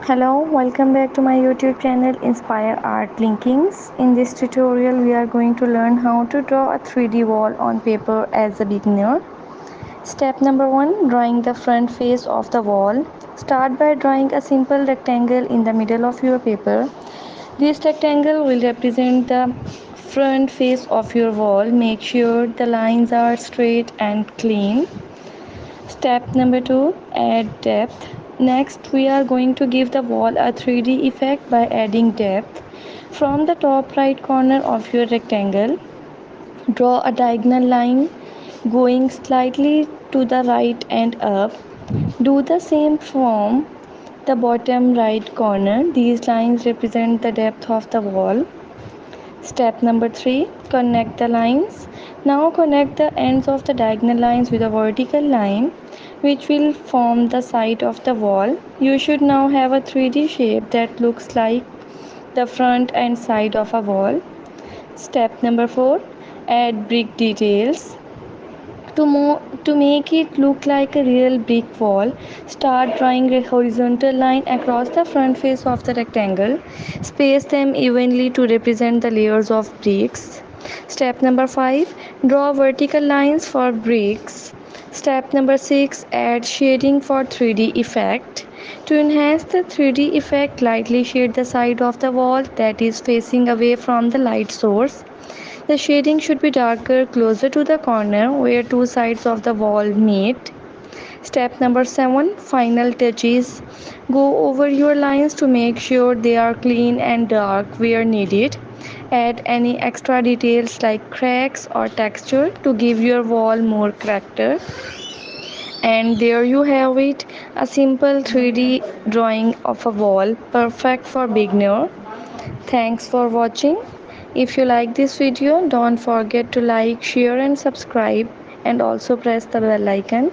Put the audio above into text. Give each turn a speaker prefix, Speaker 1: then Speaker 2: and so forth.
Speaker 1: Hello, welcome back to my YouTube channel Inspire Art Linkings. In this tutorial, we are going to learn how to draw a 3D wall on paper as a beginner. Step number 1, drawing the front face of the wall. Start by drawing a simple rectangle in the middle of your paper. This rectangle will represent the front face of your wall. Make sure the lines are straight and clean. Step number 2, add depth. Next, we are going to give the wall a 3D effect by adding depth. From the top right corner of your rectangle, draw a diagonal line going slightly to the right and up. Do the same from the bottom right corner. These lines represent the depth of the wall. Step number 3, connect the lines. Now connect the ends of the diagonal lines with a vertical line which will form the side of the wall. You should now have a 3D shape that looks like the front and side of a wall. Step number 4, add brick details. To make it look like a real brick wall, start drawing a horizontal line across the front face of the rectangle. Space them evenly to represent the layers of bricks. Step number 5, draw vertical lines for bricks. Step number 6, add shading for 3D effect. To enhance the 3D effect, lightly shade the side of the wall that is facing away from the light source. The shading should be darker closer to the corner where two sides of the wall meet. Step number 7, final touches. Go over your lines to make sure they are clean and dark where needed. Add any extra details like cracks or texture to give your wall more character. And there you have it, a simple 3D drawing of a wall, perfect for beginner. Thanks for watching. If you like this video, don't forget to like, share and subscribe, and also press the bell icon.